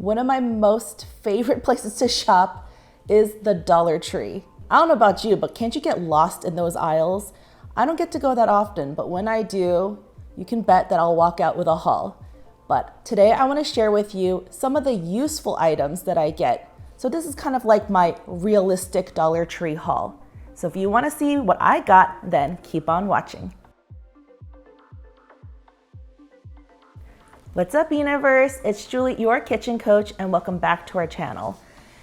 One of my most favorite places to shop is the Dollar Tree. I don't know about you, but can't you get lost in those aisles? I don't get to go that often, but when I do, you can bet that I'll walk out with a haul. But today I want to share with you some of the useful items that I get. So this is kind of like my realistic Dollar Tree haul. So if you want to see what I got, then keep on watching. What's up, universe? It's Julie, your kitchen coach, and welcome back to our channel.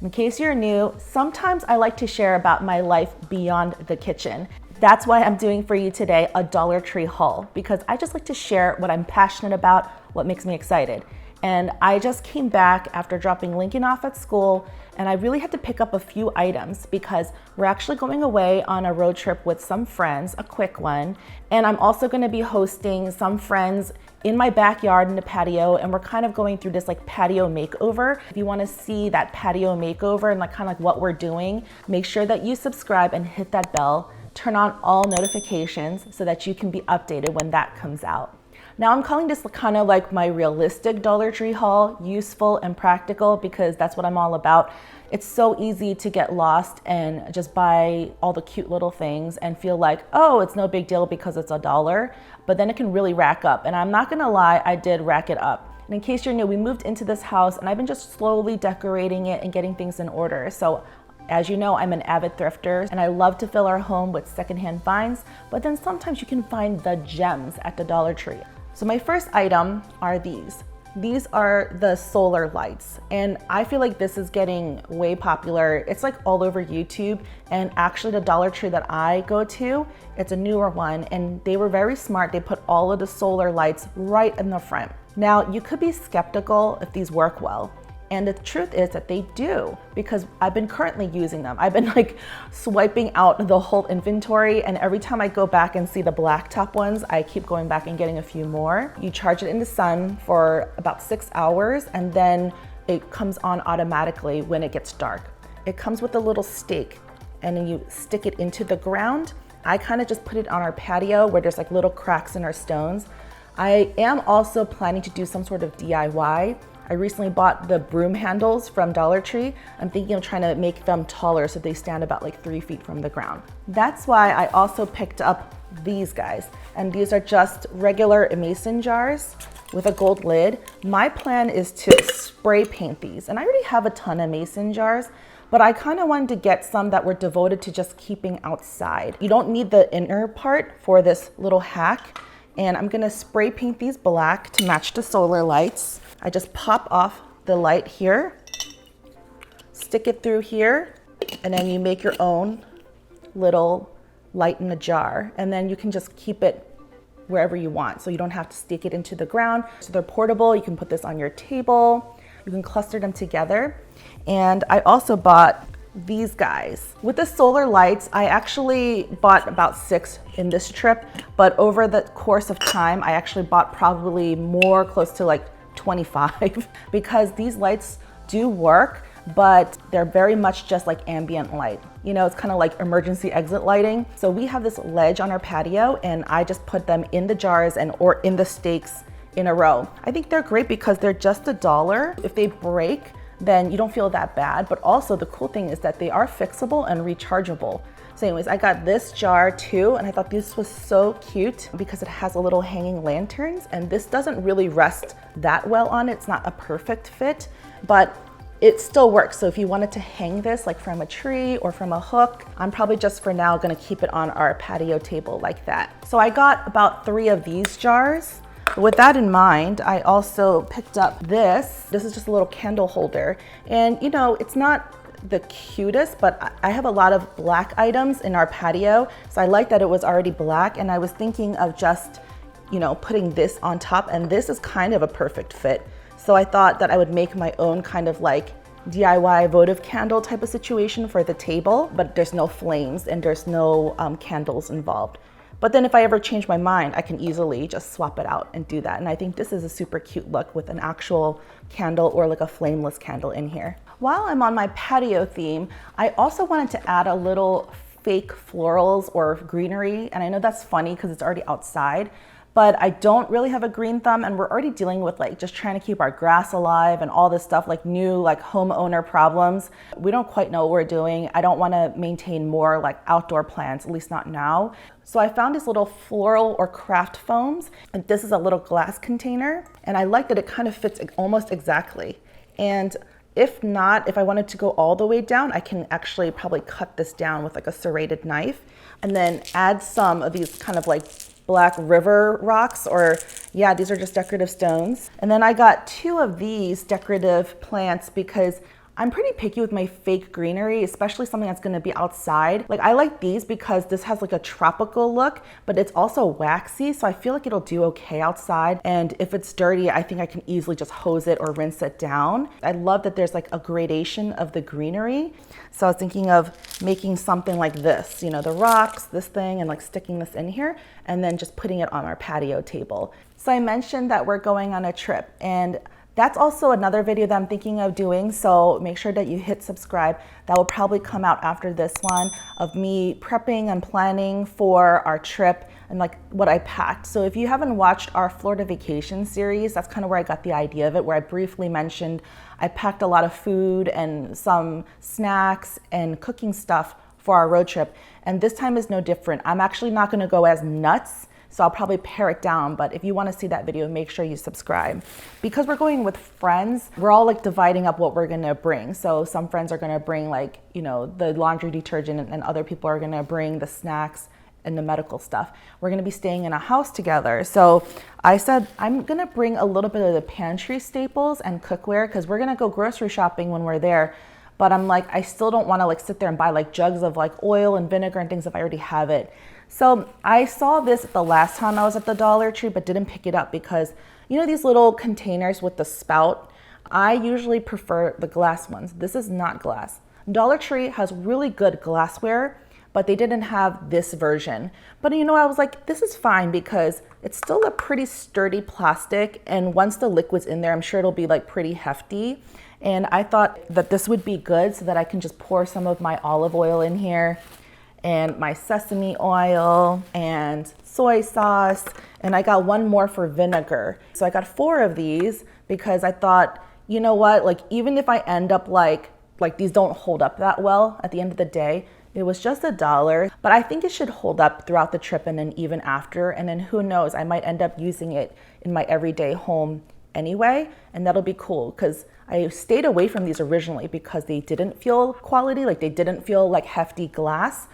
In case you're new, sometimes I like to share about my life beyond the kitchen. That's why I'm doing for you today a Dollar Tree haul, because I just like to share what I'm passionate about, what makes me excited. And I just came back after dropping Lincoln off at school, and I really had to pick up a few items because we're actually going away on a road trip with some friends, a quick one. And I'm also gonna be hosting some friends in my backyard in the patio, and we're kind of going through this like patio makeover. If you wanna see that patio makeover and like kind of like what we're doing, make sure that you subscribe and hit that bell, turn on all notifications so that you can be updated when that comes out. Now I'm calling this kind of like my realistic Dollar Tree haul, useful and practical, because that's what I'm all about. It's so easy to get lost and just buy all the cute little things and feel like, oh, it's no big deal because it's $1, but then it can really rack up. And I'm not gonna lie, I did rack it up. And in case you're new, we moved into this house and I've been just slowly decorating it and getting things in order. So as you know, I'm an avid thrifter and I love to fill our home with secondhand finds, but then sometimes you can find the gems at the Dollar Tree. So my first item are these. These are the solar lights, and I feel like this is getting way popular. It's like all over YouTube, and actually the Dollar Tree that I go to, it's a newer one, and they were very smart. They put all of the solar lights right in the front. Now, you could be skeptical if these work well. And the truth is that they do, because I've been currently using them. I've been like swiping out the whole inventory, and every time I go back and see the blacktop ones, I keep going back and getting a few more. You charge it in the sun for about 6 hours, and then it comes on automatically when it gets dark. It comes with a little stake, and then you stick it into the ground. I kind of just put it on our patio where there's like little cracks in our stones. I am also planning to do some sort of DIY. I recently bought the broom handles from Dollar Tree. I'm thinking of trying to make them taller so they stand about like 3 feet from the ground. That's why I also picked up these guys. And these are just regular mason jars with a gold lid. My plan is to spray paint these. And I already have a ton of mason jars, but I kind of wanted to get some that were devoted to just keeping outside. You don't need the inner part for this little hack. And I'm gonna spray paint these black to match the solar lights. I just pop off the light here, stick it through here, and then you make your own little light in a jar. And then you can just keep it wherever you want. So you don't have to stick it into the ground. So they're portable. You can put this on your table. You can cluster them together. And I also bought these guys. With the solar lights, I actually bought about 6 in this trip, but over the course of time, I actually bought probably more, close to like 25, because these lights do work, but they're very much just like ambient light. You know, it's kind of like emergency exit lighting. So we have this ledge on our patio, and I just put them in the jars or in the stakes in a row. I think they're great because they're just $1. If they break, then you don't feel that bad. But also the cool thing is that they are fixable and rechargeable. So anyways, I got this jar too, and I thought this was so cute because it has a little hanging lanterns, and this doesn't really rest that well on it. It's not a perfect fit, but it still works. So if you wanted to hang this like from a tree or from a hook, I'm probably just for now gonna keep it on our patio table like that. So I got about 3 of these jars. With that in mind, I also picked up this. This is just a little candle holder. And you know, it's not the cutest, but I have a lot of black items in our patio. So I like that it was already black, and I was thinking of just, you know, putting this on top, and this is kind of a perfect fit. So I thought that I would make my own kind of like DIY votive candle type of situation for the table, but there's no flames and there's no candles involved. But then if I ever change my mind, I can easily just swap it out and do that. And I think this is a super cute look with an actual candle or like a flameless candle in here. While I'm on my patio theme, I also wanted to add a little fake florals or greenery. And I know that's funny because it's already outside, but I don't really have a green thumb, and we're already dealing with like just trying to keep our grass alive and all this stuff, like new like homeowner problems. We don't quite know what we're doing. I don't want to maintain more like outdoor plants, at least not now. So I found these little floral or craft foams, and this is a little glass container, and I like that it kind of fits almost exactly. And if not, if I wanted to go all the way down, I can actually probably cut this down with like a serrated knife and then add some of these kind of like black river rocks, or yeah, these are just decorative stones. And then I got 2 of these decorative plants because I'm pretty picky with my fake greenery, especially something that's gonna be outside. Like I like these because this has like a tropical look, but it's also waxy, so I feel like it'll do okay outside. And if it's dirty, I think I can easily just hose it or rinse it down. I love that there's like a gradation of the greenery. So I was thinking of making something like this, you know, the rocks, this thing, and like sticking this in here, and then just putting it on our patio table. So I mentioned that we're going on a trip, and that's also another video that I'm thinking of doing, so make sure that you hit subscribe. That will probably come out after this one, of me prepping and planning for our trip and like what I packed. So if you haven't watched our Florida vacation series, that's kind of where I got the idea of it, where I briefly mentioned I packed a lot of food and some snacks and cooking stuff for our road trip. And this time is no different. I'm actually not gonna go as nuts, so I'll probably pare it down, but if you wanna see that video, make sure you subscribe. Because we're going with friends, we're all like dividing up what we're gonna bring. So some friends are gonna bring like, you know, the laundry detergent, and other people are gonna bring the snacks and the medical stuff. We're gonna be staying in a house together. So I said, I'm gonna bring a little bit of the pantry staples and cookware, because we're gonna go grocery shopping when we're there. But I'm like, I still don't wanna like sit there and buy like jugs of like oil and vinegar and things if I already have it. So I saw this the last time I was at the Dollar Tree, but didn't pick it up because, you know, these little containers with the spout, I usually prefer the glass ones. This is not glass. Dollar Tree has really good glassware, but they didn't have this version. But you know, I was like, this is fine because it's still a pretty sturdy plastic, and once the liquid's in there, I'm sure it'll be like pretty hefty. And I thought that this would be good so that I can just pour some of my olive oil in here, and my sesame oil and soy sauce, and I got 1 more for vinegar. So I got 4 of these because I thought, you know what, like even if I end up like these don't hold up that well at the end of the day, it was just $1, but I think it should hold up throughout the trip and then even after, and then who knows, I might end up using it in my everyday home anyway, and that'll be cool because I stayed away from these originally because they didn't feel quality, like they didn't feel like hefty glass.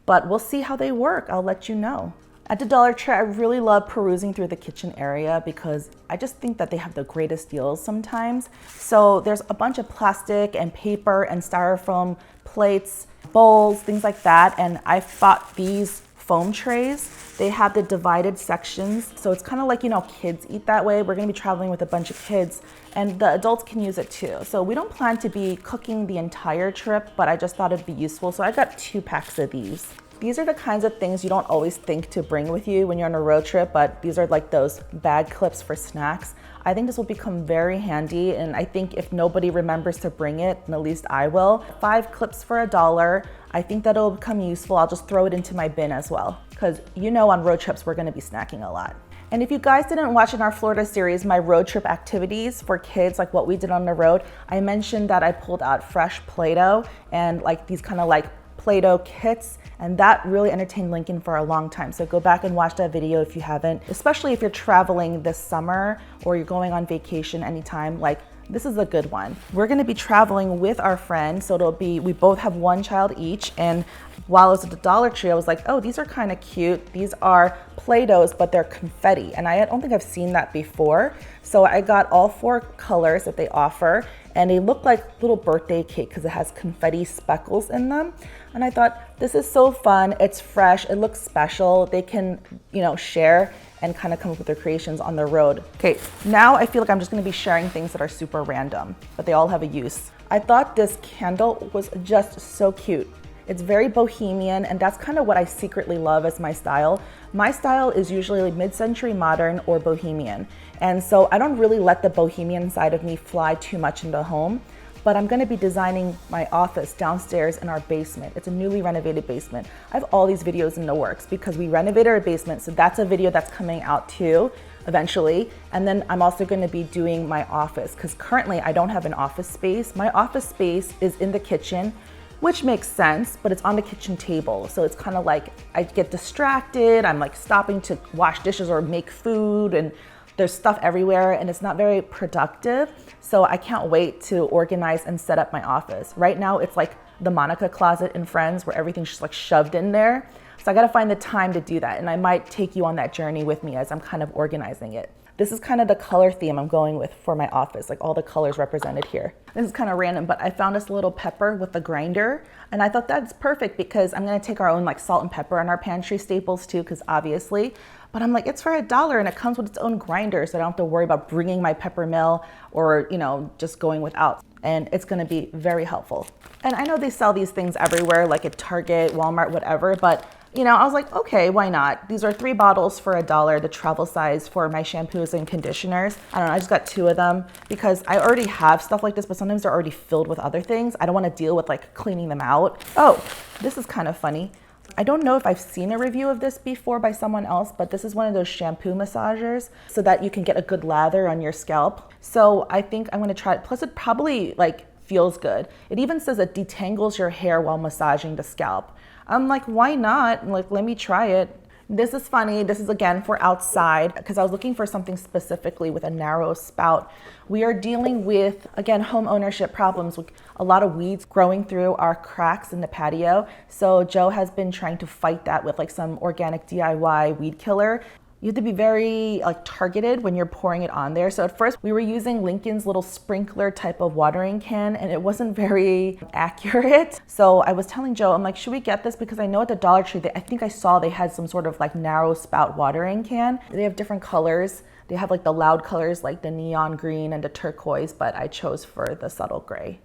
But we'll see how they work. I'll let you know. At the Dollar Tree, I really love perusing through the kitchen area because I just think that they have the greatest deals sometimes. So there's a bunch of plastic and paper and styrofoam plates, bowls, things like that. And I bought these foam trays. They have the divided sections. So it's kind of like, you know, kids eat that way. We're gonna be traveling with a bunch of kids, and the adults can use it too. So we don't plan to be cooking the entire trip, but I just thought it'd be useful. So I got 2 packs of these. These are the kinds of things you don't always think to bring with you when you're on a road trip, but these are like those bag clips for snacks. I think this will become very handy, and I think if nobody remembers to bring it, then at least I will. 5 clips for $1. I think that it'll become useful. I'll just throw it into my bin as well, because you know on road trips we're gonna be snacking a lot. And if you guys didn't watch in our Florida series, my road trip activities for kids, like what we did on the road, I mentioned that I pulled out fresh Play-Doh and like these kind of like Play-Doh kits, and that really entertained Lincoln for a long time. So go back and watch that video if you haven't, especially if you're traveling this summer or you're going on vacation anytime. Like, this is a good one. We're gonna be traveling with our friends, so it'll be, we both have 1 child each, and while I was at the Dollar Tree, I was like, oh, these are kind of cute. These are Play-Dohs, but they're confetti, and I don't think I've seen that before. So I got all 4 colors that they offer, and they look like little birthday cake because it has confetti speckles in them. And I thought, this is so fun, it's fresh, it looks special. They can, you know, share and kind of come up with their creations on the road. Okay, now I feel like I'm just gonna be sharing things that are super random, but they all have a use. I thought this candle was just so cute. It's very bohemian, and that's kind of what I secretly love as my style. My style is usually mid-century modern or bohemian. And so I don't really let the bohemian side of me fly too much into home. but I'm gonna be designing my office downstairs in our basement. It's a newly renovated basement. I have all these videos in the works because we renovated our basement, so that's a video that's coming out too, eventually. And then I'm also gonna be doing my office, because currently I don't have an office space. My office space is in the kitchen, which makes sense, but it's on the kitchen table. So it's kind of like I get distracted, I'm like stopping to wash dishes or make food, and there's stuff everywhere and it's not very productive. So I can't wait to organize and set up my office. Right now it's like the Monica closet in Friends where everything's just like shoved in there. So I gotta find the time to do that, and I might take you on that journey with me as I'm kind of organizing it. This is kind of the color theme I'm going with for my office, like all the colors represented here. This is kind of random, but I found this little pepper with the grinder, and I thought that's perfect because I'm gonna take our own like salt and pepper in our pantry staples too, because obviously, but I'm like, it's for $1 and it comes with its own grinder, so I don't have to worry about bringing my pepper mill or, you know, just going without. And it's gonna be very helpful. And I know they sell these things everywhere, like at Target, Walmart, whatever, but you know, I was like, okay, why not? These are 3 bottles for $1, the travel size for my shampoos and conditioners. I don't know, I just got 2 of them because I already have stuff like this, but sometimes they're already filled with other things. I don't want to deal with like cleaning them out. Oh, this is kind of funny. I don't know if I've seen a review of this before by someone else, but this is one of those shampoo massagers so that you can get a good lather on your scalp. So I think I'm gonna try it. Plus it probably like feels good. It even says it detangles your hair while massaging the scalp. I'm like, why not? Like, let me try it. This is funny. This is again for outside because I was looking for something specifically with a narrow spout. We are dealing with, again, home ownership problems with a lot of weeds growing through our cracks in the patio. So Joe has been trying to fight that with like some organic DIY weed killer. You have to be very like targeted when you're pouring it on there. So at first we were using Lincoln's little sprinkler type of watering can and it wasn't very accurate. So I was telling Joe, I'm like, should we get this? Because I know at the Dollar Tree, I think I saw they had some sort of like narrow spout watering can. They have different colors. They have like the loud colors like the neon green and the turquoise, but I chose for the subtle gray.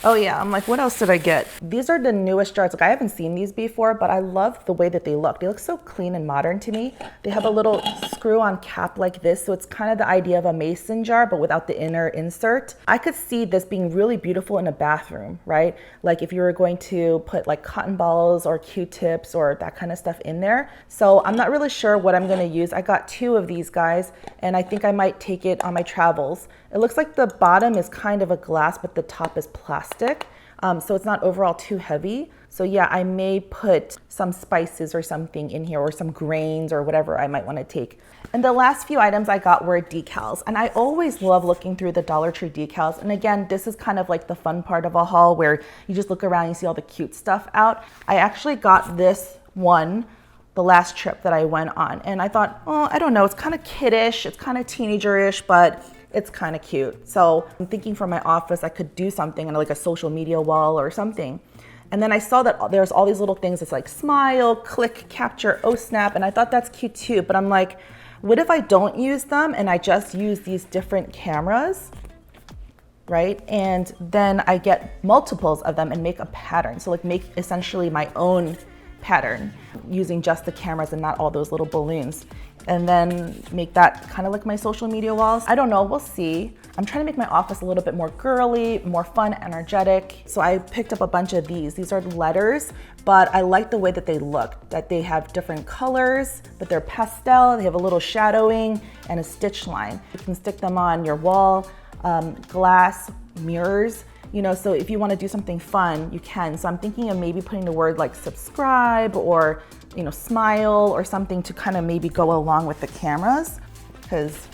Oh yeah, I'm like, what else did I get? These are the newest jars. Like I haven't seen these before, but I love the way that they look. They look so clean and modern to me. They have a little screw-on cap like this, so it's kind of the idea of a mason jar, but without the inner insert. I could see this being really beautiful in a bathroom, right? Like if you were going to put like cotton balls or Q-tips or that kind of stuff in there. So I'm not really sure what I'm gonna use. I got 2 of these guys, and I think I might take it on my travels. It looks like the bottom is kind of a glass, but the top is plastic. So it's not overall too heavy. So yeah, I may put some spices or something in here or some grains or whatever I might want to take. And the last few items I got were decals. And I always love looking through the Dollar Tree decals. And again, this is kind of like the fun part of a haul where you just look around and you see all the cute stuff out. I actually got this one the last trip that I went on. And I thought, oh, I don't know, it's kind of kiddish, it's kind of teenager-ish, but it's kind of cute. So I'm thinking for my office, I could do something on like a social media wall or something. And then I saw that there's all these little things. It's like smile, click, capture, oh snap. And I thought that's cute too. But I'm like, what if I don't use them and I just use these different cameras, right? And then I get multiples of them and make a pattern. So like make essentially my own pattern using just the cameras and not all those little balloons. And then make that kind of like my social media walls. I don't know, we'll see. I'm trying to make my office a little bit more girly, more fun, energetic. So I picked up a bunch of these. These are letters, but I like the way that they look, that they have different colors, but they're pastel, they have a little shadowing and a stitch line. You can stick them on your wall, glass, mirrors, you know, so if you want to do something fun, you can. So I'm thinking of maybe putting the word like subscribe or, you know, smile or something to kind of maybe go along with the cameras. Because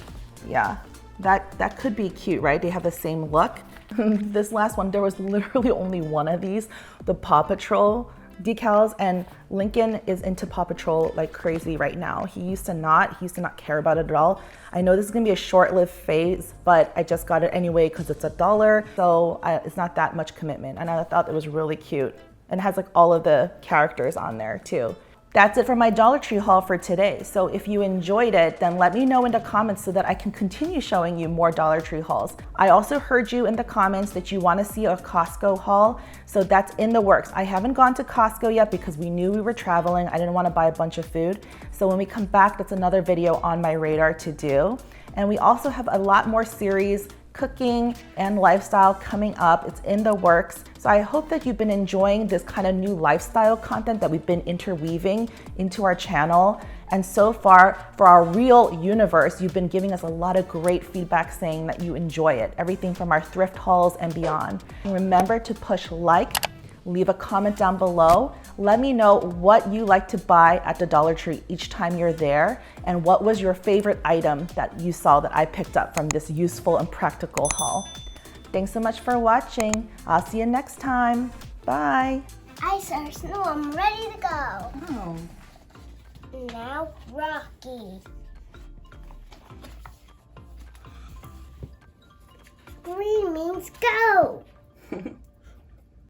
yeah, that could be cute, right? They have the same look. This last one, there was literally only one of these, the Paw Patrol decals, and Lincoln is into Paw Patrol like crazy right now. He used to not care about it at all. I know this is gonna be a short-lived phase, but I just got it anyway because it's $1, so it's not that much commitment. And I thought it was really cute. And it has like all of the characters on there too. That's it for my Dollar Tree haul for today. So if you enjoyed it, then let me know in the comments so that I can continue showing you more Dollar Tree hauls. I also heard you in the comments that you want to see a Costco haul, so that's in the works. I haven't gone to Costco yet because we knew we were traveling. I didn't want to buy a bunch of food. So when we come back, that's another video on my radar to do. And we also have a lot more series cooking and lifestyle coming up. It's in the works. So I hope that you've been enjoying this kind of new lifestyle content that we've been interweaving into our channel. And so far, for our real universe, you've been giving us a lot of great feedback saying that you enjoy it, everything from our thrift hauls and beyond. And remember to push like, leave a comment down below. Let me know what you like to buy at the Dollar Tree each time you're there, and what was your favorite item that you saw that I picked up from this useful and practical haul. Thanks so much for watching. I'll see you next time. Bye. Ice or snow, I'm ready to go. Oh. Now, Rocky. Green means go.